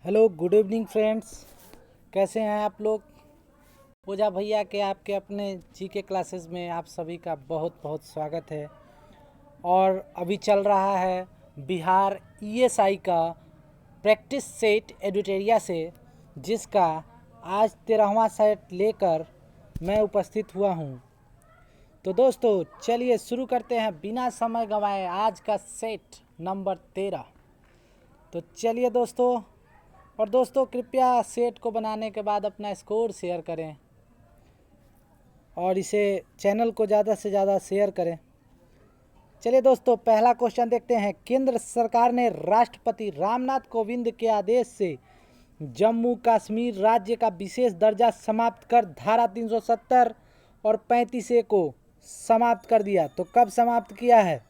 Hello good evening friends, कैसे हैं आप लोग। पूजा भैया के आपके अपने जीके क्लासेस में आप सभी का बहुत बहुत स्वागत है। और अभी चल रहा है बिहार ईएसआई का प्रैक्टिस सेट एडिटोरिया से, जिसका आज 13वां सेट लेकर मैं उपस्थित हुआ हूं। तो दोस्तों चलिए शुरू करते हैं बिना समय गंवाए आज का सेट नंबर 13। तो चलिए दोस्तों, और दोस्तों कृपया सेट को बनाने के बाद अपना स्कोर शेयर करें और इसे चैनल को ज़्यादा से ज़्यादा शेयर करें। चलिए दोस्तों, पहला क्वेश्चन देखते हैं। केंद्र सरकार ने राष्ट्रपति रामनाथ कोविंद के आदेश से जम्मू कश्मीर राज्य का विशेष दर्जा समाप्त कर धारा 370 और 35A को समाप्त कर दिया। तो कब समाप्त किया है?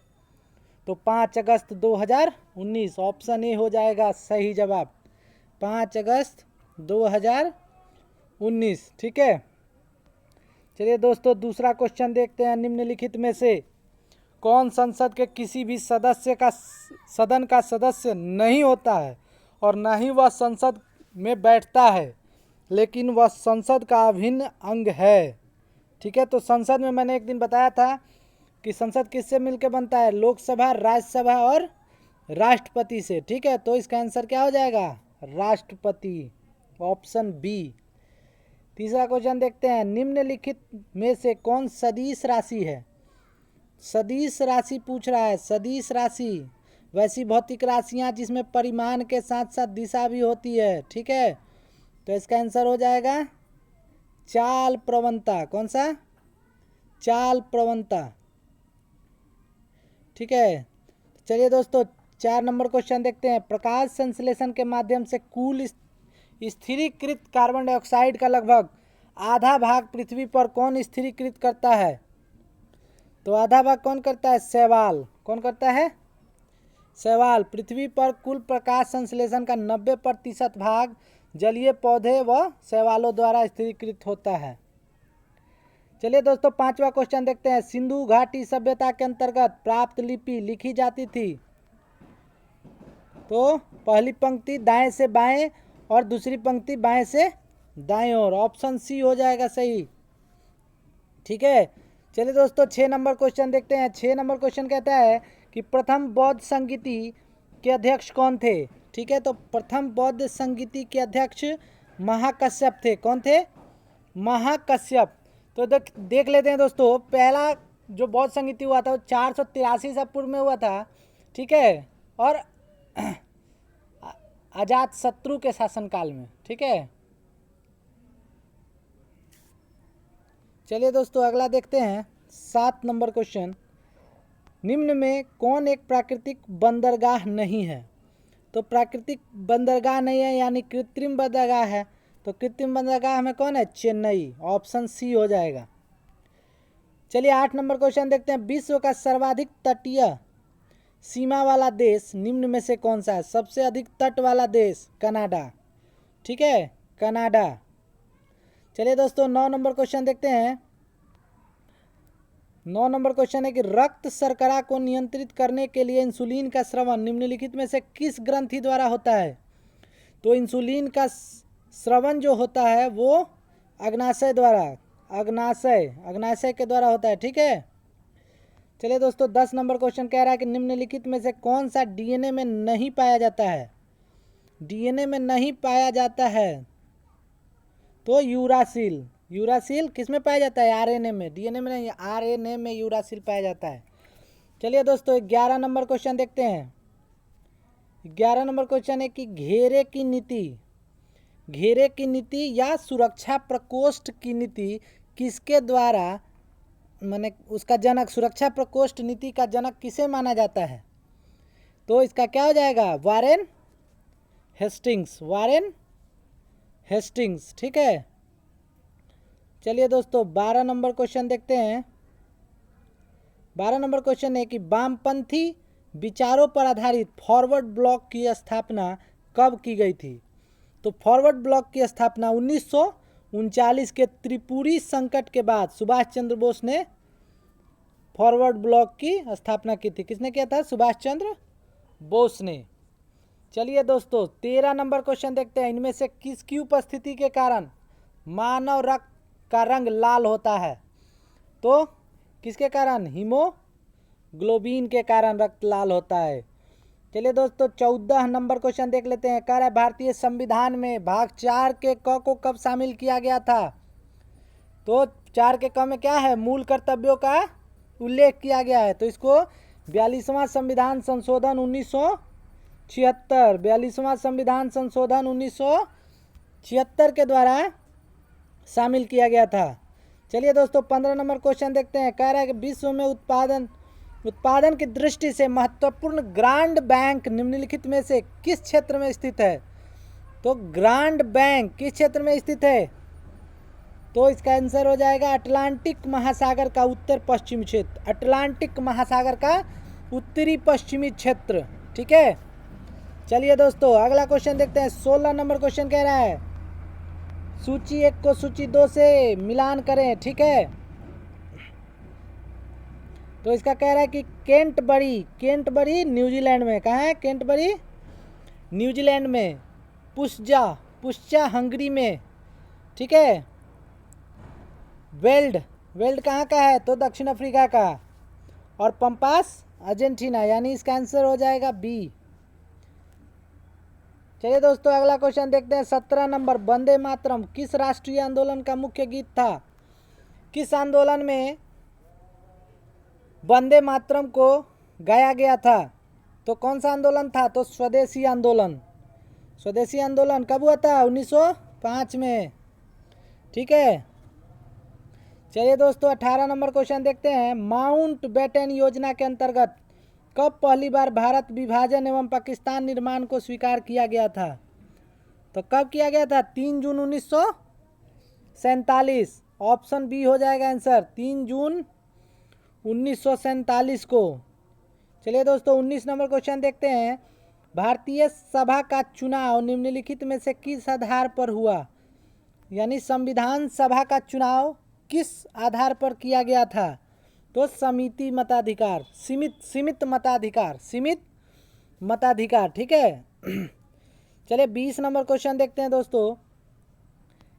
तो 5 अगस्त 2019। ऑप्शन ए हो जाएगा सही जवाब, 5 अगस्त 2019। ठीक है, चलिए दोस्तों दूसरा क्वेश्चन देखते हैं। निम्नलिखित में से कौन संसद के किसी भी सदन का सदस्य नहीं होता है और न ही वह संसद में बैठता है, लेकिन वह संसद का अभिन्न अंग है। ठीक है, तो संसद में मैंने एक दिन बताया था कि संसद किससे मिलकर बनता है? लोकसभा, राज्यसभा और राष्ट्रपति से। ठीक है, तो इसका आंसर क्या हो जाएगा? राष्ट्रपति, ऑप्शन बी। तीसरा क्वेश्चन देखते हैं। निम्नलिखित में से कौन सदिश राशि है? सदिश राशि पूछ रहा है। सदिश राशि वैसी भौतिक राशियां जिसमें परिमाण के साथ साथ दिशा भी होती है। ठीक है, तो इसका आंसर हो जाएगा चाल प्रवणता। कौन सा? चाल प्रवणता। ठीक है, चलिए दोस्तों 4 नंबर क्वेश्चन देखते हैं। प्रकाश संश्लेषण के माध्यम से कुल स्थिरीकृत कार्बन डाइऑक्साइड का लगभग आधा भाग पृथ्वी पर कौन स्थिरीकृत करता है? तो आधा भाग कौन करता है? शैवाल। कौन करता है? शैवाल। पृथ्वी पर कुल प्रकाश संश्लेषण का 90% भाग जलीय पौधे व शैवालों द्वारा स्थिरीकृत होता है। चलिए दोस्तों 5वां क्वेश्चन देखते हैं। सिंधु घाटी सभ्यता के अंतर्गत प्राप्त लिपि लिखी जाती थी। तो पहली पंक्ति दाएं से बाएं और दूसरी पंक्ति बाएं से दाएं ओर। ऑप्शन सी हो जाएगा सही। ठीक है, चलिए दोस्तों 6 नंबर क्वेश्चन देखते हैं। 6 नंबर क्वेश्चन कहता है कि प्रथम बौद्ध संगीति के अध्यक्ष कौन थे? ठीक है, तो प्रथम बौद्ध संगीति के अध्यक्ष महाकश्यप थे। कौन थे? महाकश्यप। तो देख लेते हैं दोस्तों, पहला जो बौद्ध संगीति हुआ था वो 483 ईसा पूर्व में हुआ था। ठीक है, और अजात शत्रु के शासनकाल में। ठीक है, चलिए दोस्तों अगला देखते हैं। 7 नंबर क्वेश्चन। निम्न में कौन एक प्राकृतिक बंदरगाह नहीं है? तो प्राकृतिक बंदरगाह नहीं है यानी कृत्रिम बंदरगाह है। तो कृत्रिम बंदरगाह में कौन है? चेन्नई। ऑप्शन सी हो जाएगा। चलिए 8 नंबर क्वेश्चन देखते हैं। विश्व का सर्वाधिक तटीय सीमा वाला देश निम्न में से कौन सा है? सबसे अधिक तट वाला देश कनाडा। ठीक है, कनाडा। चलिए दोस्तों 9 नंबर क्वेश्चन देखते हैं। 9 नंबर क्वेश्चन है कि रक्त शर्करा को नियंत्रित करने के लिए इंसुलिन का स्रवण निम्नलिखित में से किस ग्रंथि द्वारा होता है? तो इंसुलिन का स्रवण जो होता है वो अग्नाशय द्वारा, अग्नाशय के द्वारा होता है। ठीक है, चलिए दोस्तों 10 नंबर क्वेश्चन कह रहा है कि निम्नलिखित में से कौन सा डीएनए में नहीं पाया जाता है? डीएनए में नहीं पाया जाता है तो यूरासिल। यूरासिल किस में पाया जाता है? आरएनए में। डीएनए में नहीं, आरएनए में यूरासिल पाया जाता है। चलिए दोस्तों 11 नंबर क्वेश्चन देखते हैं। 11 नंबर क्वेश्चन है कि घेरे की नीति या सुरक्षा प्रकोष्ठ की नीति किसके द्वारा, माने उसका जनक, सुरक्षा प्रकोष्ठ नीति का जनक किसे माना जाता है? तो इसका क्या हो जाएगा? Warren Hastings. Warren Hastings. ठीक है, चलिए दोस्तों 12 नंबर क्वेश्चन देखते हैं। 12 नंबर क्वेश्चन है कि वामपंथी विचारों पर आधारित फॉरवर्ड ब्लॉक की स्थापना कब की गई थी? तो फॉरवर्ड ब्लॉक की स्थापना 1939 के त्रिपुरी संकट के बाद सुभाष चंद्र बोस ने फॉरवर्ड ब्लॉक की स्थापना की थी। किसने किया था? सुभाष चंद्र बोस ने। चलिए दोस्तों 13 नंबर क्वेश्चन देखते हैं। इनमें से किसकी उपस्थिति के कारण मानव रक्त का रंग लाल होता है? तो किसके कारण? हीमोग्लोबिन के कारण रक्त लाल होता है। चलिए दोस्तों 14 नंबर क्वेश्चन देख लेते हैं। कह रहा है भारतीय संविधान में भाग 4 के क को कब शामिल किया गया था? तो 4 के क में क्या है? मूल कर्तव्यों का उल्लेख किया गया है। तो इसको 42वां संविधान संशोधन 1976, 42वां संविधान संशोधन 1976 के द्वारा शामिल किया गया था। चलिए दोस्तों 15 नंबर क्वेश्चन देखते हैं। कह रहा है कि विश्व में उत्पादन की दृष्टि से महत्वपूर्ण ग्रांड बैंक निम्नलिखित में से किस क्षेत्र में स्थित है? तो ग्रांड बैंक किस क्षेत्र में स्थित है? तो इसका आंसर हो जाएगा अटलांटिक महासागर का उत्तर पश्चिमी क्षेत्र, अटलांटिक महासागर का उत्तरी पश्चिमी क्षेत्र। ठीक है। चलिए दोस्तों अगला क्वेश्चन देखते हैं। 16 नंबर क्वेश्चन कह रहा है सूची 1 को सूची 2 से मिलान करें। ठीक है। तो इसका कह रहा है कि केंटबरी न्यूजीलैंड में, कहाँ है? केंटबरी न्यूजीलैंड में, पुस्चा हंगरी में। ठीक है। वेल्ड कहाँ का है? तो दक्षिण अफ्रीका का। और पंपास अर्जेंटीना, यानी इसका आंसर हो जाएगा बी। चलिए दोस्तों अगला क्वेश्चन देखते हैं। 17 नंबर वंदे मातरम किस राष्ट्रीय आंदोलन का मुख्य गीत था? किस आंदोलन में वंदे मातरम को गाया गया था? तो कौन सा आंदोलन था? तो स्वदेशी आंदोलन। स्वदेशी आंदोलन कब हुआ था? 1905 में। ठीक है। चलिए दोस्तों 18 नंबर क्वेश्चन देखते हैं। माउंट बेटन योजना के अंतर्गत कब पहली बार भारत विभाजन एवं पाकिस्तान निर्माण को स्वीकार किया गया था? तो कब किया गया था? 3 जून 1947। ऑप्शन बी हो जाएगा आंसर, 3 जून 1947 को। चलिए दोस्तों 19 नंबर क्वेश्चन देखते हैं। भारतीय सभा का चुनाव निम्नलिखित में से किस आधार पर हुआ? यानी संविधान सभा का चुनाव किस आधार पर किया गया था? तो सीमित मताधिकार। ठीक है। चलिए 20 नंबर क्वेश्चन देखते हैं दोस्तों।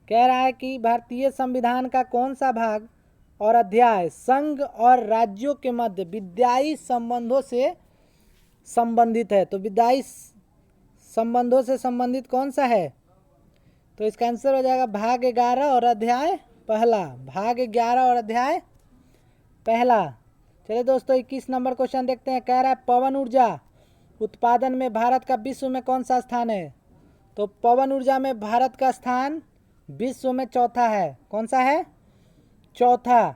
कह रहा है कि भारतीय संविधान का कौन सा भाग और अध्याय संघ और राज्यों के मध्य विधायी संबंधों से संबंधित है? तो विधायी संबंधों से संबंधित कौन सा है? तो इसका आंसर हो जाएगा भाग 11 और अध्याय पहला, भाग 11 और अध्याय पहला। चलिए दोस्तों 21 नंबर क्वेश्चन देखते हैं। कह रहा है पवन ऊर्जा उत्पादन में भारत का विश्व में कौन सा स्थान है? तो पवन ऊर्जा में भारत का स्थान विश्व में चौथा है। कौन सा है? चौथा।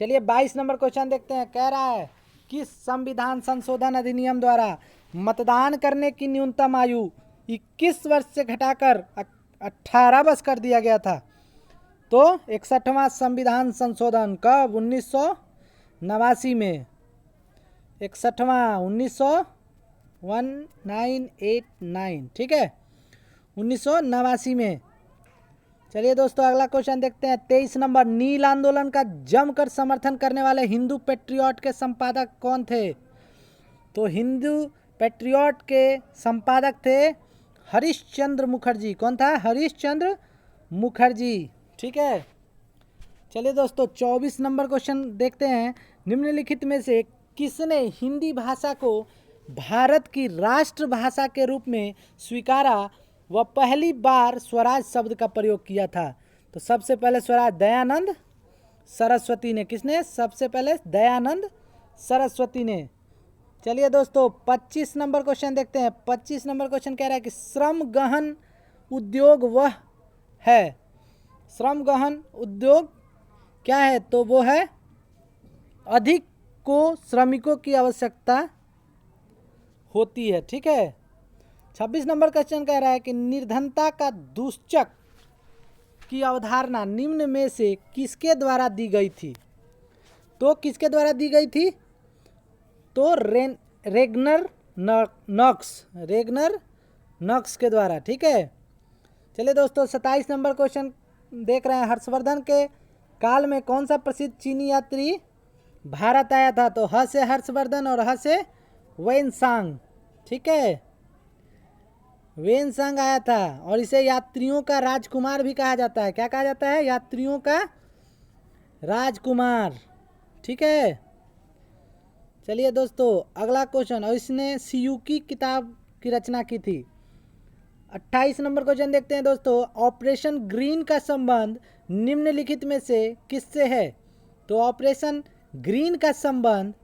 चलिए 22 नंबर क्वेश्चन देखते हैं। कह रहा है किस संविधान संशोधन अधिनियम द्वारा मतदान करने की न्यूनतम आयु 21 वर्ष से घटाकर 18 वर्ष कर दिया गया था? तो 61वां संविधान संशोधन कब? 1989 में। 1989। ठीक है, 1989 में। चलिए दोस्तों अगला क्वेश्चन देखते हैं। 23 नंबर नील आंदोलन का जमकर समर्थन करने वाले हिंदू पेट्रियट के संपादक कौन थे? तो हिंदू पेट्रियट के संपादक थे हरीशचंद्र मुखर्जी। कौन था? हरीशचंद्र मुखर्जी। ठीक है। चलिए दोस्तों 24 नंबर क्वेश्चन देखते हैं। निम्नलिखित में से किसने हिंदी भाषा को भारत की राष्ट्रभाषा के रूप में स्वीकारा व पहली बार स्वराज शब्द का प्रयोग किया था? तो सबसे पहले स्वराज दयानंद सरस्वती ने। किसने? सबसे पहले दयानंद सरस्वती ने। चलिए दोस्तों 25 नंबर क्वेश्चन देखते हैं। 25 नंबर क्वेश्चन कह रहा है कि श्रम गहन उद्योग वह है। श्रम गहन उद्योग क्या है? तो वो है अधिक को श्रमिकों की आवश्यकता होती है। ठीक है। 26 नंबर क्वेश्चन कह रहा है कि निर्धनता का दुश्चक की अवधारणा निम्न में से किसके द्वारा दी गई थी? तो किसके द्वारा दी गई थी? तो रेगनर नॉक्स के द्वारा। ठीक है। चलिए दोस्तों 27 नंबर क्वेश्चन देख रहे हैं। हर्षवर्धन के काल में कौन सा प्रसिद्ध चीनी यात्री भारत आया था? तो ह से हर्षवर्धन और ह से वेनसांग। ठीक है। वेनसांग आया था और इसे यात्रियों का राजकुमार भी कहा जाता है। क्या कहा जाता है? यात्रियों का राजकुमार। ठीक है, चलिए दोस्तों अगला क्वेश्चन। और इसने सियुकी किताब की रचना की थी। 28 नंबर क्वेश्चन देखते हैं दोस्तों। ऑपरेशन ग्रीन का संबंध निम्नलिखित में से किससे है? तो ऑपरेशन ग्रीन का संबंध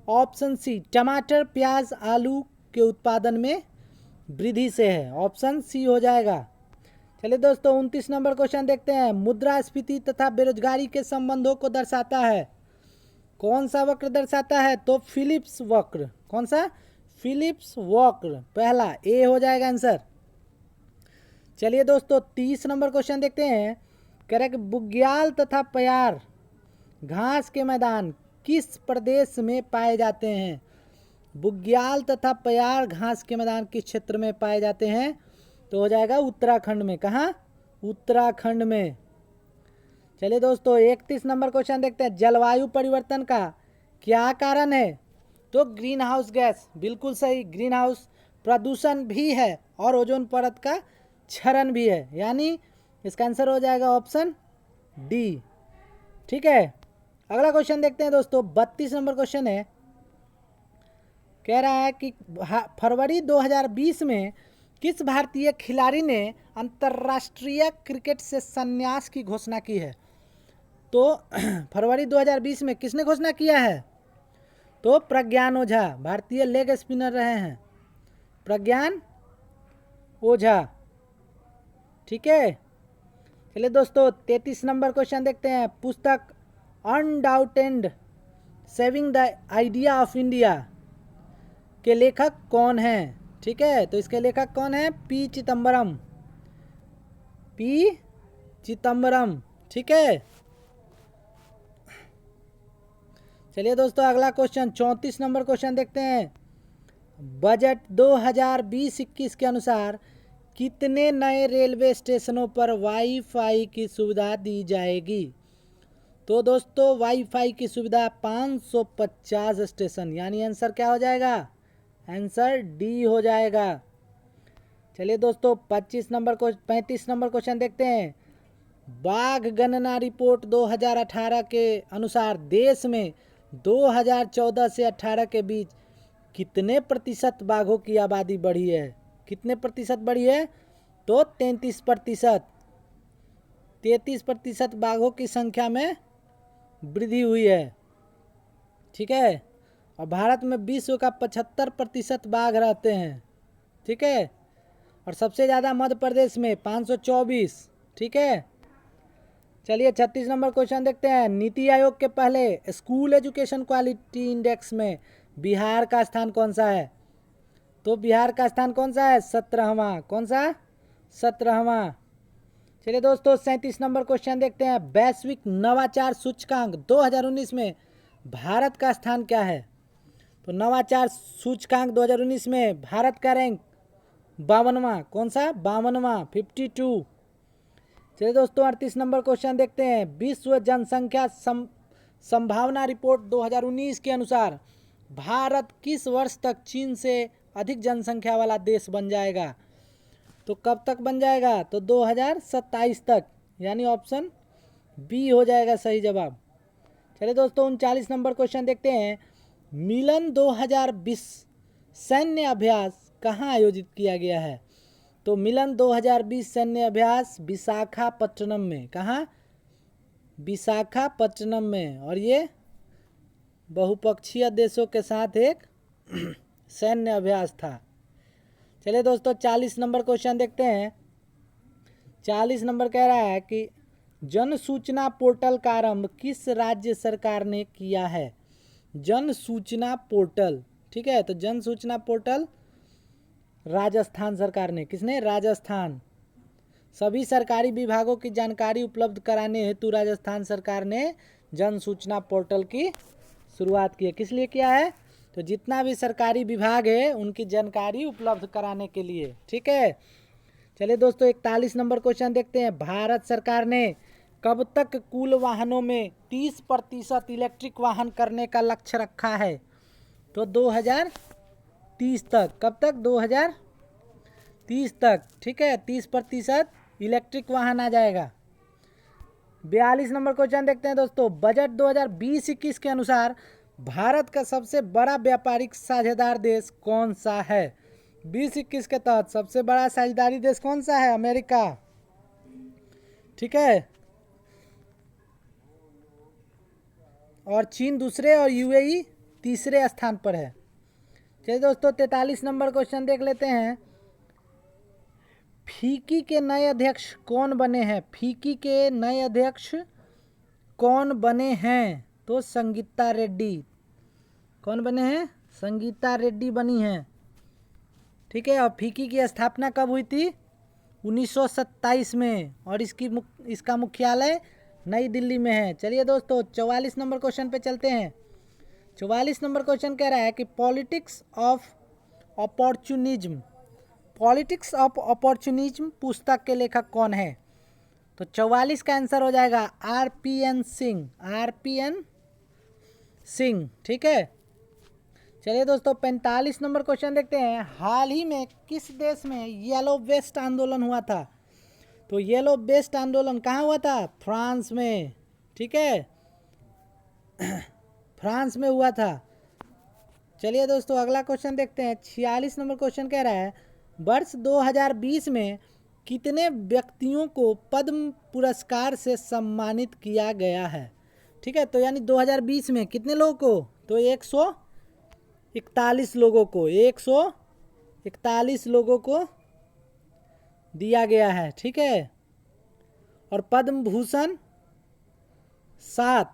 ऑप्शन सी टमाटर, प्याज, आलू के उत्पादन में वृद्धि से है। ऑप्शन सी हो जाएगा। चलिए दोस्तों 29 नंबर क्वेश्चन देखते हैं। मुद्रास्फीति तथा बेरोजगारी के संबंधों को दर्शाता है। कौन सा वक्र दर्शाता है? तो फिलिप्स वक्र। कौन सा? फिलिप्स वक्र। पहला ए हो जाएगा आंसर। चलिए दोस्तों 30 नंबर क्वेश्चन देखते हैं। कह रहे कि बुग्याल तथा प्यार घास के मैदान किस प्रदेश में पाए जाते हैं? बुग्याल तथा प्यार घास के मैदान किस क्षेत्र में पाए जाते हैं? तो हो जाएगा उत्तराखंड में। कहाँ? उत्तराखंड में। चलिए दोस्तों 31 नंबर क्वेश्चन देखते हैं। जलवायु परिवर्तन का क्या कारण है? तो ग्रीन हाउस गैस। बिल्कुल सही, ग्रीन हाउस प्रदूषण भी है और ओजोन परत का क्षरण भी है, यानी इसका आंसर हो जाएगा ऑप्शन डी। ठीक है, अगला क्वेश्चन देखते हैं दोस्तों। 32 नंबर क्वेश्चन है। कह रहा है कि फरवरी 2020 में किस भारतीय खिलाड़ी ने अंतर्राष्ट्रीय क्रिकेट से संन्यास की घोषणा की है? तो फरवरी 2020 में किसने घोषणा किया है? तो प्रज्ञान ओझा। भारतीय लेग स्पिनर रहे हैं प्रज्ञान ओझा। ठीक है, चलिए दोस्तों 33 नंबर क्वेश्चन देखते हैं। पुस्तक undaunted saving the idea of India के लेखक कौन हैं? ठीक है, तो इसके लेखक कौन है? पी चिदम्बरम। पी चिदम्बरम। ठीक है, चलिए दोस्तों अगला क्वेश्चन 34 नंबर क्वेश्चन देखते हैं। बजट 2020-21 के अनुसार कितने नए रेलवे स्टेशनों पर वाईफाई की सुविधा दी जाएगी? तो दोस्तों वाईफाई की सुविधा 550 स्टेशन, यानी आंसर क्या हो जाएगा? आंसर डी हो जाएगा। चलिए दोस्तों 35 नंबर क्वेश्चन देखते हैं। बाघ गणना रिपोर्ट 2018 के अनुसार देश में 2014 से 18 के बीच कितने प्रतिशत बाघों की आबादी बढ़ी है? कितने प्रतिशत बढ़ी है? तो 33%। 33% बाघों की संख्या में वृद्धि हुई है। ठीक है, और भारत में विश्व का 75% बाघ रहते हैं। ठीक है, और सबसे ज़्यादा मध्य प्रदेश में 524। ठीक है, चलिए 36 नंबर क्वेश्चन देखते हैं। नीति आयोग के पहले स्कूल एजुकेशन क्वालिटी इंडेक्स में बिहार का स्थान कौन सा है? तो बिहार का स्थान कौन सा है? 17वां। कौन सा? 17वां। चलिए दोस्तों 37 नंबर क्वेश्चन देखते हैं। वैश्विक नवाचार सूचकांक 2019 में भारत का स्थान क्या है? तो नवाचार सूचकांक 2019 में भारत का रैंक 52वां। कौन सा? 52वां, 52। चलिए दोस्तों 38 नंबर क्वेश्चन देखते हैं। विश्व जनसंख्या संभावना रिपोर्ट 2019 के अनुसार भारत किस वर्ष तक चीन से अधिक जनसंख्या वाला देश बन जाएगा? तो कब तक बन जाएगा? तो 2027 तक, यानी ऑप्शन बी हो जाएगा सही जवाब। चलिए दोस्तों 39 नंबर क्वेश्चन देखते हैं। मिलन 2020 सैन्य अभ्यास कहाँ आयोजित किया गया है? तो मिलन 2020 सैन्य अभ्यास विशाखापट्टनम में। कहाँ? विशाखापट्टनम में। और ये बहुपक्षीय देशों के साथ एक सैन्य अभ्यास था। चलिए दोस्तों 40 नंबर क्वेश्चन देखते हैं। 40 नंबर कह रहा है कि जन सूचना पोर्टल का आरंभ किस राज्य सरकार ने किया है? जन सूचना पोर्टल। ठीक है, तो जन सूचना पोर्टल राजस्थान सरकार ने। किसने? राजस्थान। सभी सरकारी विभागों की जानकारी उपलब्ध कराने हेतु राजस्थान सरकार ने जन सूचना पोर्टल की शुरुआत की है। किस लिए किया है? तो जितना भी सरकारी विभाग है उनकी जानकारी उपलब्ध कराने के लिए। ठीक है, चलिए दोस्तों 41 नंबर क्वेश्चन देखते हैं। भारत सरकार ने कब तक कुल वाहनों में 30% इलेक्ट्रिक वाहन करने का लक्ष्य रखा है? तो 2030 तक। कब तक? 30 तक, ठीक है, 30% इलेक्ट्रिक वाहन आ जाएगा। 42 नंबर क्वेश्चन देखते हैं दोस्तों। बजट 2020-21 के अनुसार भारत का सबसे बड़ा व्यापारिक साझेदार देश कौन सा है? 20-21 के तहत सबसे बड़ा साझेदारी देश कौन सा है? अमेरिका, ठीक है, और चीन दूसरे और यूएई तीसरे स्थान पर है। चलिए दोस्तों 43 नंबर क्वेश्चन देख लेते हैं। फीकी के नए अध्यक्ष कौन बने हैं? फीकी के नए अध्यक्ष कौन बने हैं? तो संगीता रेड्डी। कौन बने हैं? संगीता रेड्डी बनी हैं, ठीक है। और फीकी की स्थापना कब हुई थी? 1927 में, और इसका मुख्यालय नई दिल्ली में है। चलिए दोस्तों 44 नंबर क्वेश्चन पे चलते हैं। 44 नंबर क्वेश्चन कह रहा है कि politics of opportunism, politics of opportunism पुस्तक के लेखक कौन है? तो 44 का आंसर हो जाएगा आरपीएन सिंह, आरपीएन सिंह, ठीक है। चलिए दोस्तों 45 नंबर क्वेश्चन देखते हैं। हाल ही में किस देश में येलो वेस्ट आंदोलन हुआ था? तो येलो वेस्ट आंदोलन कहाँ हुआ था? फ्रांस में, ठीक है, फ्रांस में हुआ था। चलिए दोस्तों अगला क्वेश्चन देखते हैं। 46 नंबर क्वेश्चन कह रहा है वर्ष 2020 में कितने व्यक्तियों को पद्म पुरस्कार से सम्मानित किया गया है? ठीक है, तो यानी 2020 में कितने लोगों को? तो 141 लोगों को, 141 लोगों को दिया गया है, ठीक है। और पद्म भूषण 7,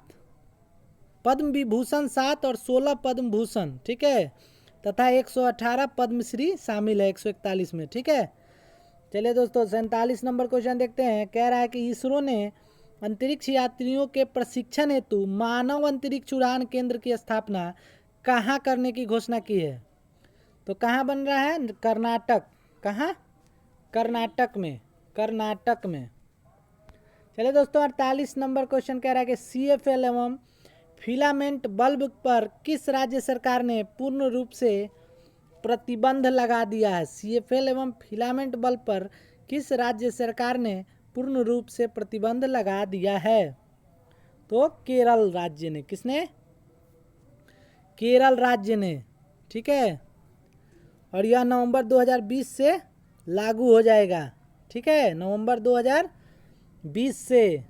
पद्म विभूषण 7 और 16 पद्म भूषण, ठीक है, तथा 118 पद्मश्री शामिल है 141 में, ठीक है। चलिए दोस्तों 47 नंबर क्वेश्चन देखते हैं। कह रहा है कि इसरो ने अंतरिक्ष यात्रियों के प्रशिक्षण हेतु मानव अंतरिक्ष उड़ान केंद्र की स्थापना कहाँ करने की घोषणा की है? तो कहाँ बन रहा है? कर्नाटक। कहाँ? कर्नाटक में, कर्नाटक में। चलिए दोस्तों 48 नंबर क्वेश्चन कह रहा है कि CFL एवं फिलामेंट बल्ब पर किस राज्य सरकार ने पूर्ण रूप से प्रतिबंध लगा दिया है? CFL एवं फिलामेंट बल्ब पर किस राज्य सरकार ने पूर्ण रूप से प्रतिबंध लगा दिया है? तो केरल राज्य ने। किसने? केरल राज्य ने, ठीक है। और यह नवंबर 2020 से लागू हो जाएगा, ठीक है, नवंबर 2020 से।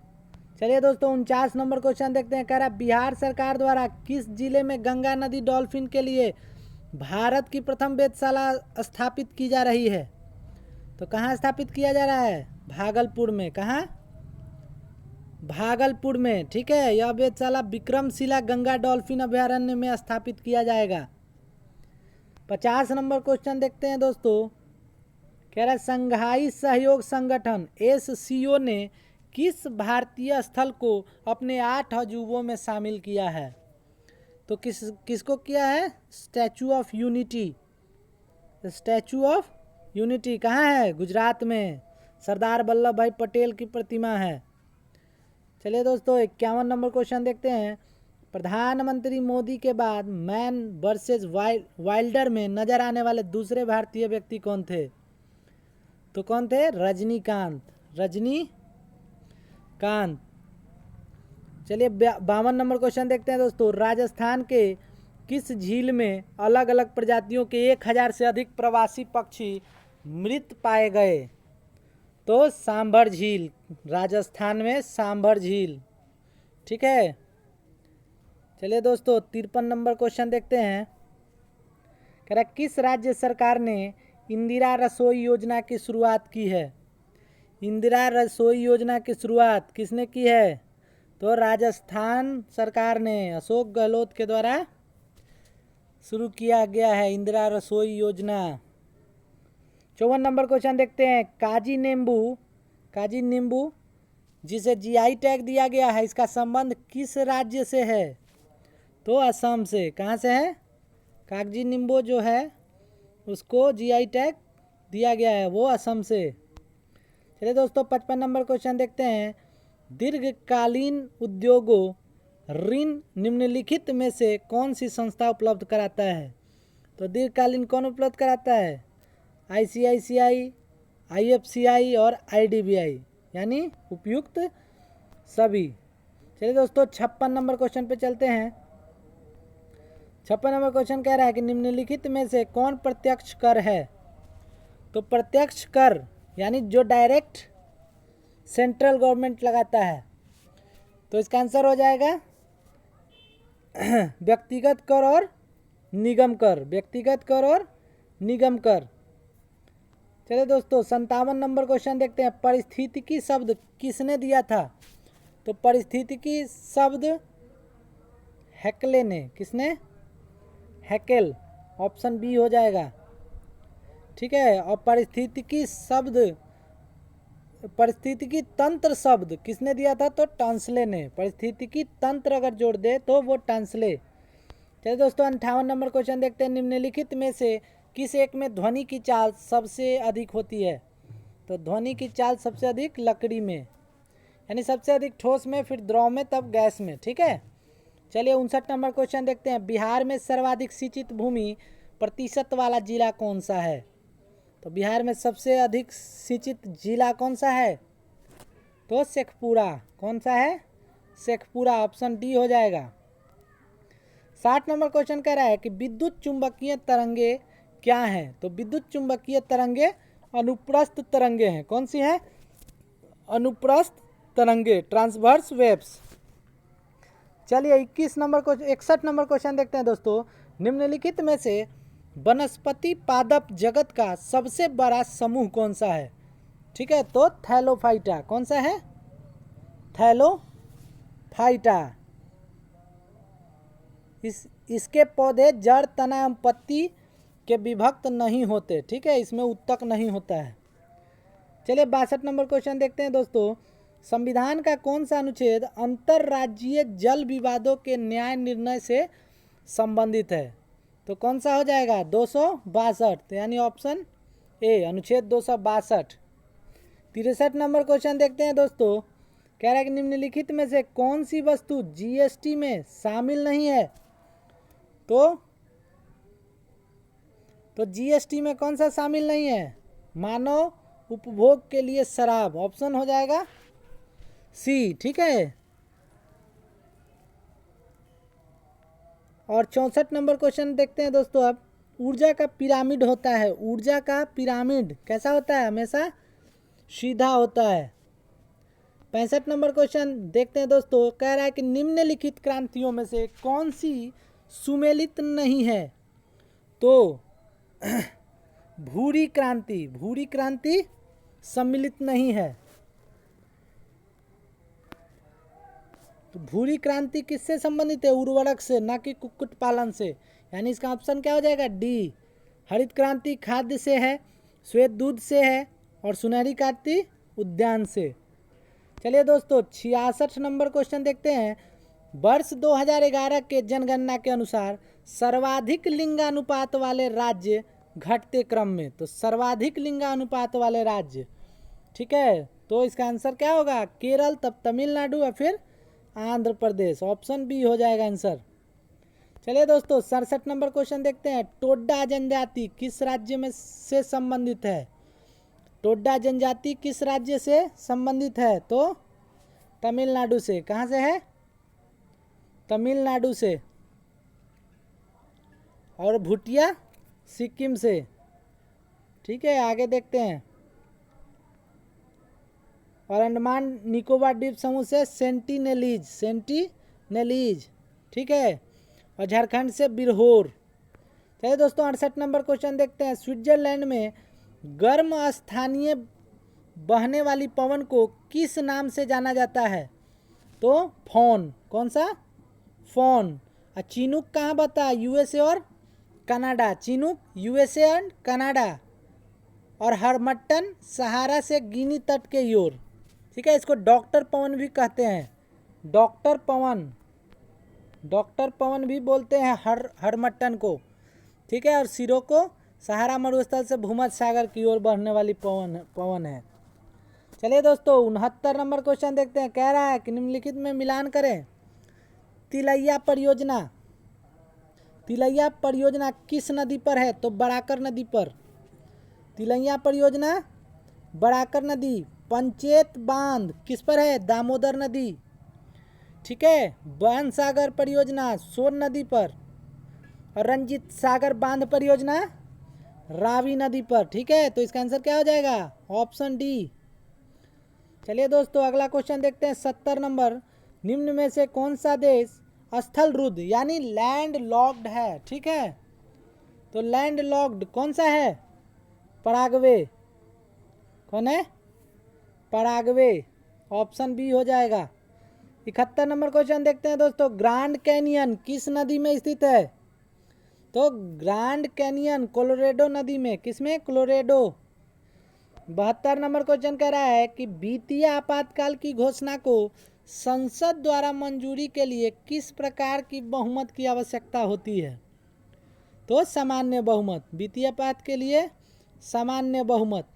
चलिए दोस्तों 49 नंबर क्वेश्चन देखते हैं। कह रहा है बिहार सरकार द्वारा किस जिले में गंगा नदी डॉल्फिन के लिए भारत की प्रथम वेधशाला स्थापित की जा रही है? तो कहाँ स्थापित किया जा रहा है? भागलपुर में। कहाँ? भागलपुर में, ठीक है। यह वेधशाला विक्रमशिला गंगा डॉल्फिन अभयारण्य में स्थापित किया जाएगा। 50 नंबर क्वेश्चन देखते हैं दोस्तों। कह रहा है संघाई सहयोग संगठन SCO ने किस भारतीय स्थल को अपने 8 अजूबों में शामिल किया है? तो किसको किया है? Statue of unity. Statue of unity कहाँ है? गुजरात में, सरदार वल्लभ भाई पटेल की प्रतिमा है। चलिए दोस्तों 51 नंबर क्वेश्चन देखते हैं। प्रधानमंत्री मोदी के बाद मैन वर्सेस वाइल्डर में नजर आने वाले दूसरे भारतीय व्यक्ति कौन थे? तो कौन थे? रजनीकांत, रजनीकांत। चलिए 52 नंबर क्वेश्चन देखते हैं दोस्तों। राजस्थान के किस झील में अलग अलग प्रजातियों के 1000 से अधिक प्रवासी पक्षी मृत पाए गए? तो सांभर झील, राजस्थान में सांभर झील, ठीक है। चलिए दोस्तों 53 नंबर क्वेश्चन देखते हैं। कह रहा किस राज्य सरकार ने इंदिरा रसोई योजना की शुरुआत की है? इंदिरा रसोई योजना की शुरुआत किसने की है? तो राजस्थान सरकार ने, अशोक गहलोत के द्वारा शुरू किया गया है इंदिरा रसोई योजना। 54 नंबर क्वेश्चन देखते हैं। काजी नींबू जिसे GI टैग दिया गया है, इसका संबंध किस राज्य से है? तो असम से। कहाँ से है? कागजी नींबू जो है उसको GI टैग दिया गया है, वो असम से। चलिए दोस्तों 55 नंबर क्वेश्चन देखते हैं। दीर्घकालीन उद्योगों ऋण निम्नलिखित में से कौन सी संस्था उपलब्ध कराता है? तो दीर्घकालीन कौन उपलब्ध कराता है? ICICI, IFCI और IDBI, यानी उपयुक्त सभी। चलिए दोस्तों 56 नंबर क्वेश्चन पे चलते हैं। 56 नंबर क्वेश्चन कह रहा है कि निम्नलिखित में से कौन प्रत्यक्ष कर है। तो प्रत्यक्ष कर यानी जो डायरेक्ट सेंट्रल गवर्नमेंट लगाता है, तो इसका आंसर हो जाएगा व्यक्तिगत कर और निगम कर, व्यक्तिगत कर और निगम कर। चलिए दोस्तों 57 नंबर क्वेश्चन देखते हैं। पारिस्थितिकी शब्द किसने दिया था। तो पारिस्थितिकी शब्द हैकेले ने। किसने? हैकेल, ऑप्शन बी हो जाएगा। ठीक है। और पारिस्थितिकी तंत्र शब्द किसने दिया था। तो टांसले ने। पारिस्थितिकी तंत्र अगर जोड़ दे तो वो टांसले। चलिए दोस्तों 58 नंबर क्वेश्चन देखते हैं। निम्नलिखित में से किस एक में ध्वनि की चाल सबसे अधिक होती है। तो ध्वनि की चाल सबसे अधिक लकड़ी में, यानी सबसे अधिक ठोस में, फिर द्रव में, तब गैस में। ठीक है। चलिए 59 नंबर क्वेश्चन देखते हैं। बिहार में सर्वाधिक सिंचित भूमि प्रतिशत वाला जिला कौन सा है। तो बिहार में सबसे अधिक सिंचित जिला कौन सा है। तो शेखपुरा। कौन सा है? शेखपुरा, ऑप्शन डी हो जाएगा। 60 नंबर क्वेश्चन कह रहा है कि विद्युत चुंबकीय तरंगे क्या हैं। तो विद्युत चुंबकीय तरंगे अनुप्रस्थ तरंगे हैं। कौन सी हैं? अनुप्रस्थ तरंगे, ट्रांसवर्स वेव्स। चलिए 61 नंबर क्वेश्चन देखते हैं दोस्तों। निम्नलिखित में से वनस्पति पादप जगत का सबसे बड़ा समूह कौन सा है। ठीक है। तो थैलोफाइटा। कौन सा है? थैलोफाइटा। इसके पौधे जड़, तना एवं पत्ती के विभक्त नहीं होते। ठीक है। इसमें उत्तक नहीं होता है। चलिए 62 नंबर क्वेश्चन देखते हैं दोस्तों। संविधान का कौन सा अनुच्छेद अंतर्राज्यीय जल विवादों के न्याय निर्णय से संबंधित है। तो कौन सा हो जाएगा? 262, यानी ऑप्शन ए, अनुच्छेद 262। 63 नंबर क्वेश्चन देखते हैं दोस्तों। कह रहा है कि निम्नलिखित में से कौन सी वस्तु जीएसटी में शामिल नहीं है। तो जीएसटी में कौन सा शामिल नहीं है? मानव उपभोग के लिए शराब, ऑप्शन हो जाएगा सी। ठीक है। और 64 नंबर क्वेश्चन देखते हैं दोस्तों। अब ऊर्जा का पिरामिड होता है। ऊर्जा का पिरामिड कैसा होता है? हमेशा सीधा होता है। 65 नंबर क्वेश्चन देखते हैं दोस्तों। कह रहा है कि निम्नलिखित क्रांतियों में से कौन सी सुमेलित नहीं है। तो भूरी क्रांति, भूरी क्रांति सम्मिलित नहीं है। तो भूरी क्रांति किससे संबंधित है? उर्वरक से, ना कि कुक्कुट पालन से। यानी इसका ऑप्शन क्या हो जाएगा? डी। हरित क्रांति खाद्य से है, श्वेत दूध से है, और सुनहरी क्रांति उद्यान से। चलिए दोस्तों 66 नंबर क्वेश्चन देखते हैं। वर्ष 2011 के जनगणना के अनुसार सर्वाधिक लिंगानुपात वाले राज्य घटते क्रम में। तो सर्वाधिक लिंगानुपात वाले राज्य। ठीक है। तो इसका आंसर क्या होगा? केरल, तब तमिलनाडु और फिर आंध्र प्रदेश, ऑप्शन बी हो जाएगा आंसर। चलिए दोस्तों 67 नंबर क्वेश्चन देखते हैं। टोड्डा जनजाति किस राज्य में से संबंधित है। टोड्डा जनजाति किस राज्य से संबंधित है। तो तमिलनाडु से। कहाँ से है? तमिलनाडु से। और भूटिया सिक्किम से। ठीक है। आगे देखते हैं। और अंडमान निकोबार द्वीप समूह से सेंटिनेलीज, सेंटिनेलीज। ठीक है। और झारखंड से बिरहोर। चलिए दोस्तों 68 नंबर क्वेश्चन देखते हैं। स्विट्जरलैंड में गर्म स्थानीय बहने वाली पवन को किस नाम से जाना जाता है। तो फोन। कौन सा? फोन। और चिनूक कहाँ बता? यूएसए और Canada. Chinook USA and Canada. और हरमट्टन सहारा से गिनी तट के ओर। ठीक है। इसको डॉक्टर पवन भी कहते हैं। डॉक्टर पवन भी बोलते हैं हरमट्टन को। ठीक है। और सिरो को सहारा मरुस्थल से भूमध्य सागर की ओर बढ़ने वाली पवन है। चलिए दोस्तों 69 नंबर क्वेश्चन देखते हैं। कह रहा है कि निम्नलिखित में मिलान करें। तिलैया परियोजना किस नदी पर है। तो बराकर नदी पर। तिलैया परियोजना बड़ाकर नदी। पंचेत बांध किस पर है? दामोदर नदी। ठीक है। बन सागर परियोजना सोन नदी पर। और रंजीत सागर बांध परियोजना रावी नदी पर। ठीक है, तो इसका आंसर क्या हो जाएगा? Option D. चलिए दोस्तों अगला क्वेश्चन देखते हैं 70 नंबर। निम्न में से कौन सा देश स्थल रुद्ध यानी लैंड लॉक्ड है? ठीक है, तो लैंड लॉक्ड कौन सा है? पराग्वे। कौन है? पराग्वे। ऑप्शन बी हो जाएगा। 71 नंबर क्वेश्चन देखते हैं दोस्तों। ग्रैंड कैनियन किस नदी में स्थित है? तो ग्रैंड कैनियन कोलोरेडो नदी में। किसमें? कोलोरेडो। 72 नंबर क्वेश्चन कह रहा है कि वित्तीय आपातकाल की घोषणा को संसद द्वारा मंजूरी के लिए किस प्रकार की बहुमत की आवश्यकता होती है? तो सामान्य बहुमत। वित्तीय आपात के लिए सामान्य बहुमत।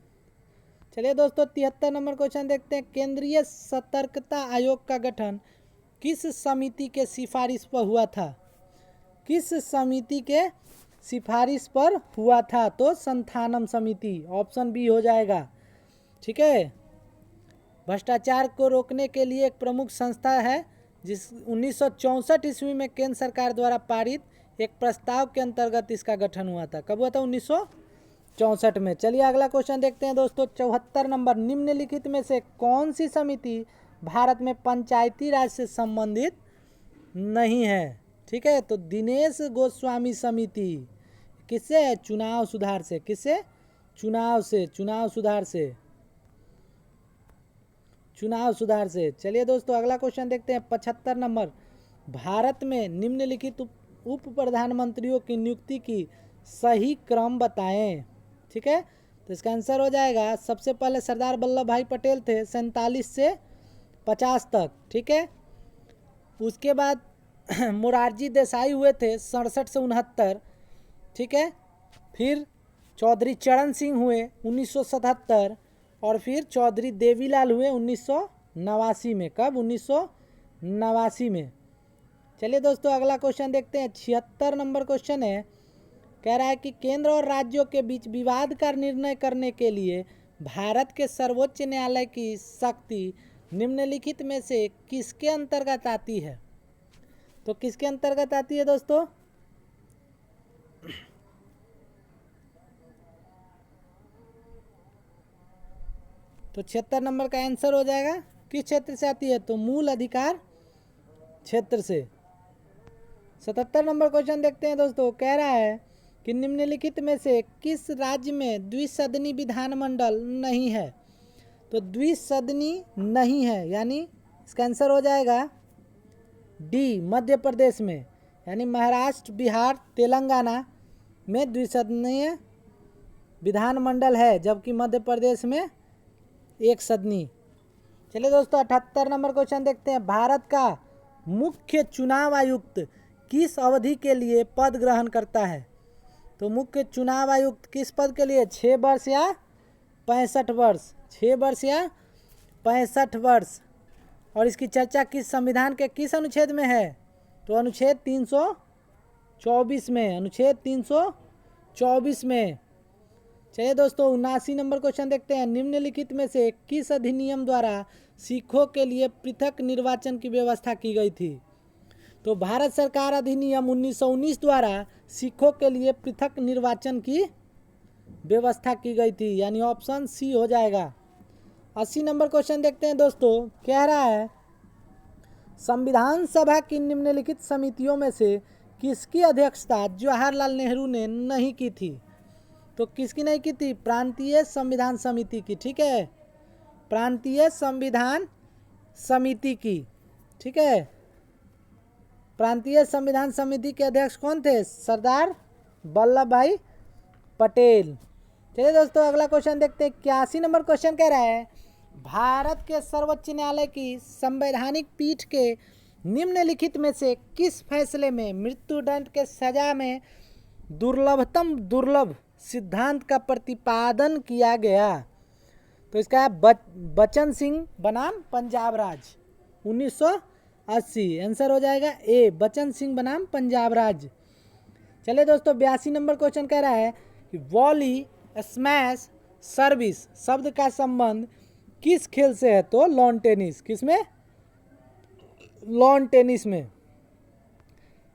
चलिए दोस्तों 73 नंबर क्वेश्चन देखते हैं। केंद्रीय सतर्कता आयोग का गठन किस समिति के सिफारिश पर हुआ था? किस समिति के सिफारिश पर हुआ था? तो संथानम समिति। ऑप्शन बी हो जाएगा। ठीक है। भ्रष्टाचार को रोकने के लिए एक प्रमुख संस्था है जिस 1964 ईस्वी में केंद्र सरकार द्वारा पारित एक प्रस्ताव के अंतर्गत इसका गठन हुआ था। कब हुआ था? 1964 में। चलिए अगला क्वेश्चन देखते हैं दोस्तों 74 नंबर। निम्नलिखित में से कौन सी समिति भारत में पंचायती राज से संबंधित नहीं है? ठीक है, तो दिनेश गोस्वामी समिति किससे है? चुनाव सुधार से। किससे? चुनाव से। चुनाव सुधार से। चुनाव सुधार से। चलिए दोस्तों अगला क्वेश्चन देखते हैं 75 नंबर। भारत में निम्नलिखित उप प्रधानमंत्रियों की नियुक्ति की सही क्रम बताएं। ठीक है, तो इसका आंसर हो जाएगा सबसे पहले सरदार वल्लभ भाई पटेल थे 47 से 50 तक। ठीक है, उसके बाद मोरारजी देसाई हुए थे 67 से 69। ठीक है, फिर चौधरी चरण सिंह हुए 1977 और फिर चौधरी देवीलाल हुए 1989 में। कब? 1989 में। चलिए दोस्तों अगला क्वेश्चन देखते हैं 76 नंबर क्वेश्चन है। कह रहा है कि केंद्र और राज्यों के बीच विवाद का निर्णय करने के लिए भारत के सर्वोच्च न्यायालय की शक्ति निम्नलिखित में से किसके अंतर्गत आती है? तो किसके अंतर्गत आती है दोस्तों? तो 76 नंबर का आंसर हो जाएगा किस क्षेत्र से आती है? तो मूल अधिकार क्षेत्र से। 77 नंबर क्वेश्चन देखते हैं दोस्तों। कह रहा है कि निम्नलिखित में से किस राज्य में द्विसदनी विधानमंडल नहीं है? तो द्विसदनी नहीं है यानी इसका आंसर हो जाएगा डी, मध्य प्रदेश में। यानी महाराष्ट्र, बिहार, तेलंगाना में द्विसदनीय विधानमंडल है, जबकि मध्य प्रदेश में एक सदनी। चलिए दोस्तों 78 नंबर क्वेश्चन देखते हैं। भारत का मुख्य चुनाव आयुक्त किस अवधि के लिए पद ग्रहण करता है? तो मुख्य चुनाव आयुक्त किस पद के लिए? 6 वर्ष या 65 वर्ष। 6 वर्ष या 65 वर्ष। और इसकी चर्चा किस संविधान के किस अनुच्छेद में है? तो अनुच्छेद 324 में। अनुच्छेद 324 में। चलिए दोस्तों 79 नंबर क्वेश्चन देखते हैं। निम्नलिखित में से किस अधिनियम द्वारा सिखों के लिए पृथक निर्वाचन की व्यवस्था की गई थी? तो भारत सरकार अधिनियम 1919 द्वारा सिखों के लिए पृथक निर्वाचन की व्यवस्था की गई थी, यानी ऑप्शन सी हो जाएगा। 80 नंबर क्वेश्चन देखते हैं दोस्तों। कह रहा है संविधान सभा की निम्नलिखित समितियों में से किसकी अध्यक्षता जवाहरलाल नेहरू ने नहीं की थी? तो किसकी नहीं की थी? प्रांतीय संविधान समिति की। ठीक है, प्रांतीय संविधान समिति की। ठीक है, प्रांतीय संविधान समिति के अध्यक्ष कौन थे? सरदार वल्लभ भाई पटेल। चलिए दोस्तों अगला क्वेश्चन देखते हैं। 81 नंबर क्वेश्चन कह रहा है भारत के सर्वोच्च न्यायालय की संवैधानिक पीठ के निम्नलिखित में से किस फैसले में मृत्युदंड के सजा में दुर्लभतम दुर्लभ सिद्धांत का प्रतिपादन किया गया? तो इसका है बचन सिंह बनाम पंजाब राज 1980। आंसर हो जाएगा ए, बचन सिंह बनाम पंजाब राज। चलिए दोस्तों 82 नंबर क्वेश्चन कह रहा है कि वॉली स्मैश, सर्विस शब्द का संबंध किस खेल से है? तो लॉन टेनिस। किसमें? लॉन टेनिस में।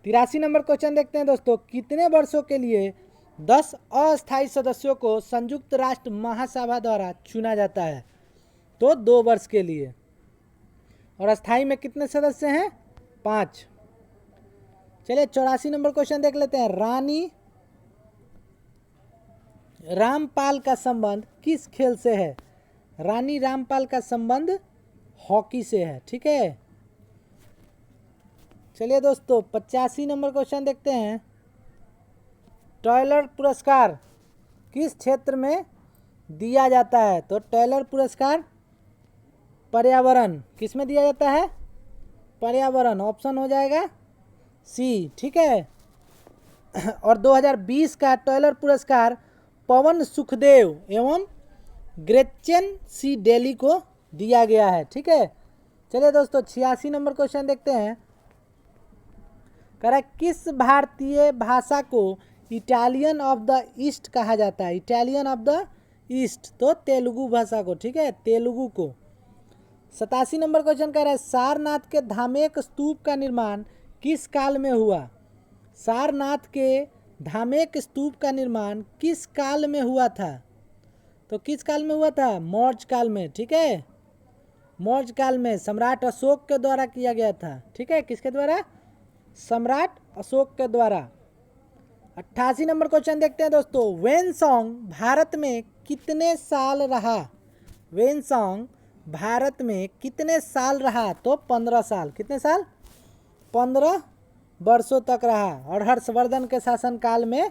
83 नंबर क्वेश्चन देखते हैं दोस्तों। कितने वर्षों के लिए 10 अस्थायी सदस्यों को संयुक्त राष्ट्र महासभा द्वारा चुना जाता है? तो 2 वर्ष के लिए। और अस्थायी में कितने सदस्य हैं? 5। चलिए 84 नंबर क्वेश्चन देख लेते हैं। रानी रामपाल का संबंध किस खेल से है? रानी रामपाल का संबंध हॉकी से है। ठीक है। चलिए दोस्तों 85 नंबर क्वेश्चन देखते हैं। टॉयलर पुरस्कार किस क्षेत्र में दिया जाता है? तो टॉयलर पुरस्कार पर्यावरण। किस में दिया जाता है? पर्यावरण। ऑप्शन हो जाएगा सी। ठीक है। और 2020 का टॉयलर पुरस्कार पवन सुखदेव एवं ग्रेचन सी डेली को दिया गया है। ठीक है। चलिए दोस्तों 86 नंबर क्वेश्चन देखते हैं। कह रहा है किस भारतीय भाषा को इटालियन ऑफ द ईस्ट कहा जाता है? Italian of the east. तो तेलुगु भाषा को। ठीक है, तेलुगु को। 87 नंबर क्वेश्चन कह रहा है सारनाथ के धामेक स्तूप का निर्माण किस काल में हुआ? सारनाथ के धामेक स्तूप का निर्माण किस काल में हुआ था? तो किस काल में हुआ था? मौर्य काल में। ठीक है, मौर्य काल में सम्राट अशोक के द्वारा किया गया था। ठीक है, किसके द्वारा? सम्राट अशोक के द्वारा। 88 नंबर क्वेश्चन देखते हैं दोस्तों। वेनसोंग भारत में कितने साल रहा? वेनसोंग भारत में कितने साल रहा? तो 15 साल। कितने साल? 15 वर्षों तक रहा और हर्षवर्धन के शासनकाल में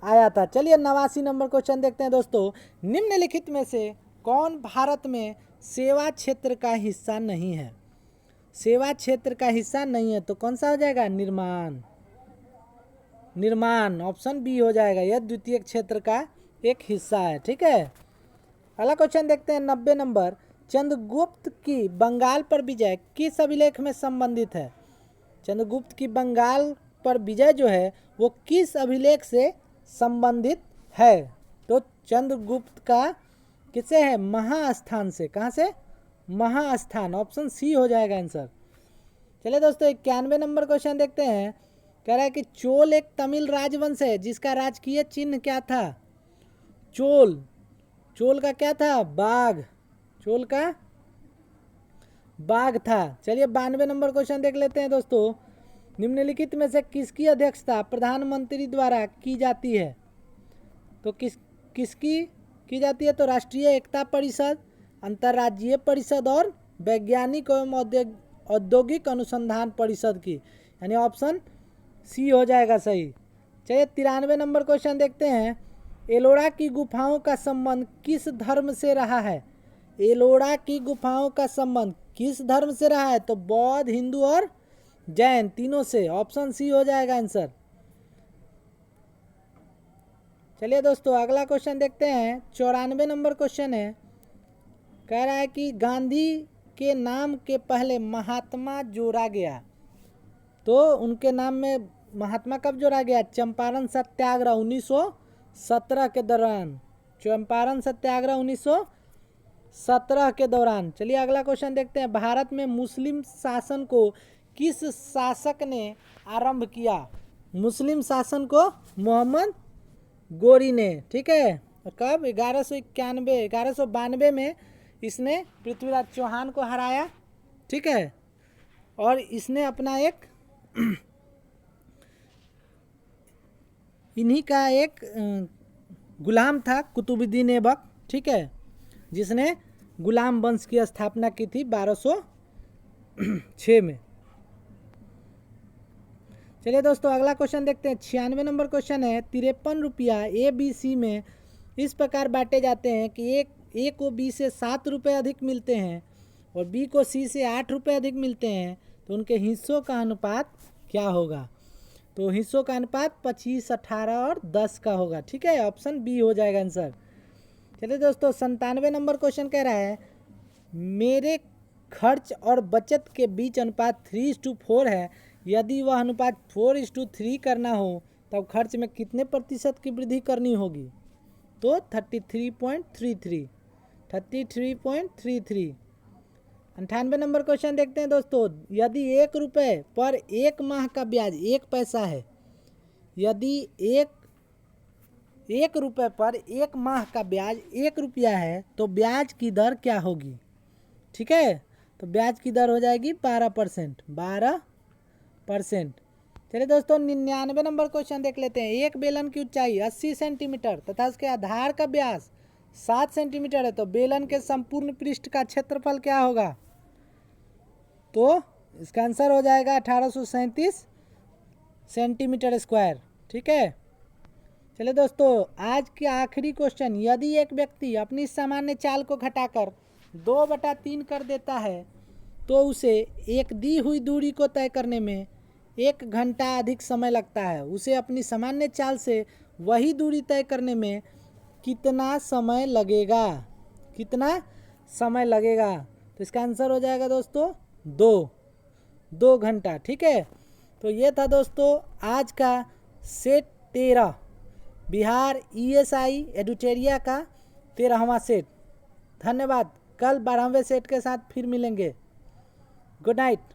आया था। चलिए 89 नंबर क्वेश्चन देखते हैं दोस्तों। निम्नलिखित में से कौन भारत में सेवा क्षेत्र का हिस्सा नहीं है? सेवा क्षेत्र का हिस्सा नहीं है तो कौन सा हो जाएगा? निर्माण। निर्माण ऑप्शन बी हो जाएगा। यह द्वितीय क्षेत्र का एक हिस्सा है। ठीक है। अगला क्वेश्चन देखते हैं 90 नंबर। चंद्रगुप्त की बंगाल पर विजय किस अभिलेख में संबंधित है? चंद्रगुप्त की बंगाल पर विजय जो है वो किस अभिलेख से संबंधित है? तो चंद्रगुप्त का किससे है? महास्थान से। कहाँ से? महास्थान। ऑप्शन सी हो जाएगा आंसर। चलिए दोस्तों 91 नंबर क्वेश्चन देखते हैं। कह रहा है कि चोल एक तमिल राजवंश है जिसका राजकीय चिन्ह क्या था? चोल। चोल का क्या था? बाघ। चोल का बाघ था। चलिए 92 नंबर क्वेश्चन देख लेते हैं दोस्तों। निम्नलिखित में से किसकी अध्यक्षता प्रधानमंत्री द्वारा की जाती है? तो किसकी की जाती है? तो राष्ट्रीय एकता परिषद, अंतर्राज्यीय परिषद और वैज्ञानिक एवं औद्योगिक अनुसंधान परिषद की। यानी ऑप्शन सी हो जाएगा सही। चलिए 93 नंबर क्वेश्चन देखते हैं। एलोरा की गुफाओं का संबंध किस धर्म से रहा है? एलोरा की गुफाओं का संबंध किस धर्म से रहा है? तो बौद्ध, हिंदू और जैन, तीनों से। ऑप्शन सी हो जाएगा आंसर। चलिए दोस्तों अगला क्वेश्चन देखते हैं। 94 नंबर क्वेश्चन है। कह रहा है कि गांधी के नाम के पहले महात्मा जोड़ा गया। तो उनके नाम में महात्मा कब जोड़ा गया? चंपारण सत्याग्रह 1917 के दौरान। चंपारण सत्याग्रह 1917 के दौरान। चलिए अगला क्वेश्चन देखते हैं। भारत में मुस्लिम शासन को किस शासक ने आरंभ किया? मुस्लिम शासन को मोहम्मद गोरी ने। ठीक है। कब? 1192 में इसने पृथ्वीराज चौहान को हराया। ठीक है। और इसने अपना एक इन्हीं का एक गुलाम था कुतुबुद्दीन ऐबक। ठीक है, जिसने गुलाम वंश की स्थापना की थी 1206 में। चलिए दोस्तों अगला क्वेश्चन देखते हैं। 96 नंबर क्वेश्चन है। 53 रुपया ABC में इस प्रकार बांटे जाते हैं कि ए को B से 7 रुपये अधिक मिलते हैं और B को C से 8 रुपये अधिक मिलते हैं, तो उनके हिस्सों का अनुपात क्या होगा? तो हिस्सों का अनुपात 25, 18 और 10 का होगा। ठीक है, ऑप्शन बी हो जाएगा आंसर। चलिए दोस्तों 97 नंबर क्वेश्चन कह रहा है मेरे खर्च और बचत के बीच अनुपात 3:4 है। यदि वह अनुपात 4:3 करना हो तब खर्च में कितने प्रतिशत की वृद्धि करनी होगी? तो 33.33। 33.33। 98 नंबर क्वेश्चन देखते हैं दोस्तों। यदि 1 रुपये पर 1 माह का ब्याज 1 पैसा है, यदि 1 रुपये पर 1 माह का ब्याज 1 रुपया है तो ब्याज की दर क्या होगी? ठीक है, तो ब्याज की दर हो जाएगी 12%। 12%। चलिए दोस्तों 99 नंबर क्वेश्चन देख लेते हैं। एक बेलन की ऊंचाई 80 सेंटीमीटर तथा उसके आधार का व्यास 7 सेंटीमीटर है, तो बेलन के संपूर्ण पृष्ठ का क्षेत्रफल क्या होगा? तो इसका आंसर हो जाएगा 1837 सेंटीमीटर स्क्वायर। ठीक है, चलिए दोस्तों आज के आखिरी क्वेश्चन। यदि एक व्यक्ति अपनी सामान्य चाल को घटाकर 2/3 कर देता है तो उसे एक दी हुई दूरी को तय करने में 1 घंटा अधिक समय लगता है। उसे अपनी सामान्य चाल से वही दूरी तय करने में कितना समय लगेगा? कितना समय लगेगा? तो इसका आंसर हो जाएगा दोस्तों 2 घंटा। ठीक है, तो ये था दोस्तों आज का सेट 13 बिहार ESI एडुटेरिया का 13वां सेट। धन्यवाद। कल 12वें सेट के साथ फिर मिलेंगे। Good night.